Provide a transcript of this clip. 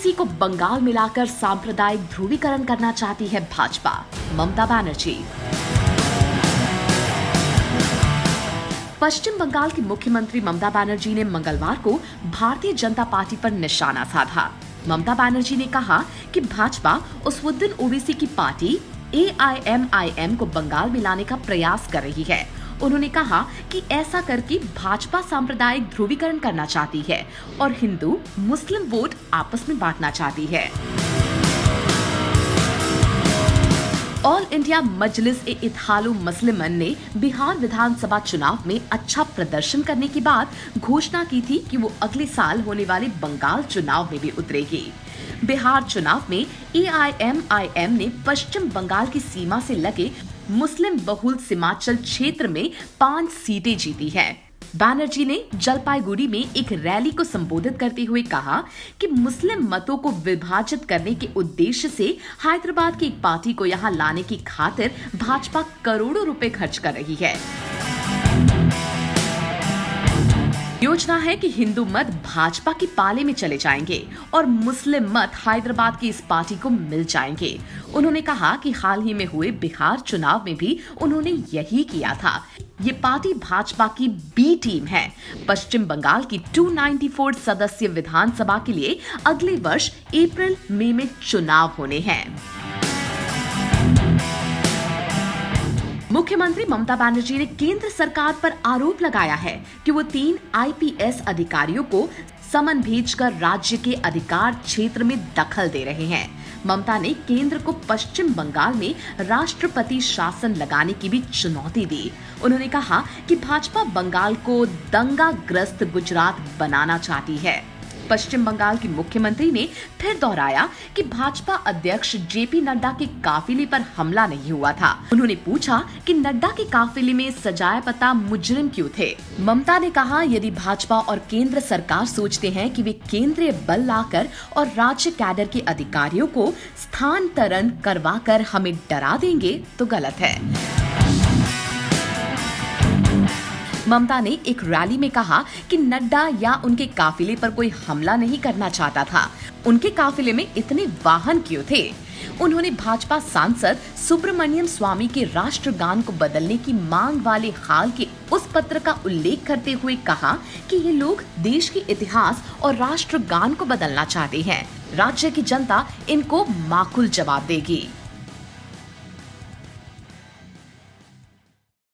OBC को बंगाल मिलाकर सांप्रदायिक ध्रुवीकरण करना चाहती है भाजपा, ममता बनर्जी। पश्चिम बंगाल की मुख्यमंत्री ममता बनर्जी ने मंगलवार को भारतीय जनता पार्टी पर निशाना साधा। ममता बनर्जी ने कहा कि भाजपा उसवुद्दीन ओवैसी की पार्टी AIMIM को बंगाल में लाने का प्रयास कर रही है। उन्होंने कहा कि ऐसा करके भाजपा सांप्रदायिक ध्रुवीकरण करना चाहती है और हिंदू मुस्लिम वोट आपस में बांटना चाहती है। ऑल इंडिया मजलिस-ए-इत्तेहादुल मुस्लिमीन ने बिहार विधानसभा चुनाव में अच्छा प्रदर्शन करने के बाद घोषणा की थी कि वो अगले साल होने वाले बंगाल चुनाव में भी उतरेगी। बिहार चुनाव में AIMIM ने पश्चिम बंगाल की सीमा से लगे मुस्लिम बहुल सीमांचल क्षेत्र में 5 सीटें जीती हैं। बनर्जी ने जलपाईगुड़ी में एक रैली को संबोधित करते हुए कहा कि मुस्लिम मतों को विभाजित करने के उद्देश्य से हैदराबाद की एक पार्टी को यहां लाने की खातिर भाजपा करोड़ों रुपए खर्च कर रही है। योजना है कि हिंदू मत भाजपा की पाले में चले जाएंगे और मुस्लिम मत हैदराबाद की इस पार्टी को मिल जाएंगे। उन्होंने कहा कि हाल ही में हुए बिहार चुनाव में भी उन्होंने यही किया था। ये पार्टी भाजपा की बी टीम है। पश्चिम बंगाल की 294 सदस्यीय विधानसभा के लिए अगले वर्ष अप्रैल मई में चुनाव होने हैं। मुख्यमंत्री ममता बनर्जी ने केंद्र सरकार पर आरोप लगाया है कि वो 3 IPS अधिकारियों को समन भेजकर राज्य के अधिकार क्षेत्र में दखल दे रहे हैं। ममता ने केंद्र को पश्चिम बंगाल में राष्ट्रपति शासन लगाने की भी चुनौती दी। उन्होंने कहा कि भाजपा बंगाल को दंगाग्रस्त गुजरात बनाना चाहती है। पश्चिम बंगाल की मुख्यमंत्री ने फिर दोहराया कि भाजपा अध्यक्ष JP नड्डा के काफिले पर हमला नहीं हुआ था। उन्होंने पूछा कि नड्डा के काफिले में सजाए पता मुजरिम क्यों थे। ममता ने कहा यदि भाजपा और केंद्र सरकार सोचते हैं कि वे केंद्रीय बल लाकर और राज्य कैडर के अधिकारियों को स्थानांतरण करवाकर हमें डरा देंगे तो गलत है। ममता ने एक रैली में कहा कि नड्डा या उनके काफिले पर कोई हमला नहीं करना चाहता था। उनके काफिले में इतने वाहन क्यों थे? उन्होंने भाजपा सांसद सुब्रमण्यम स्वामी के राष्ट्रगान को बदलने की मांग वाले हाल के उस पत्र का उल्लेख करते हुए कहा कि ये लोग देश के इतिहास और राष्ट्रगान को बदलना चाहते हैं। राज्य की जनता इनको माकूल जवाब देगी।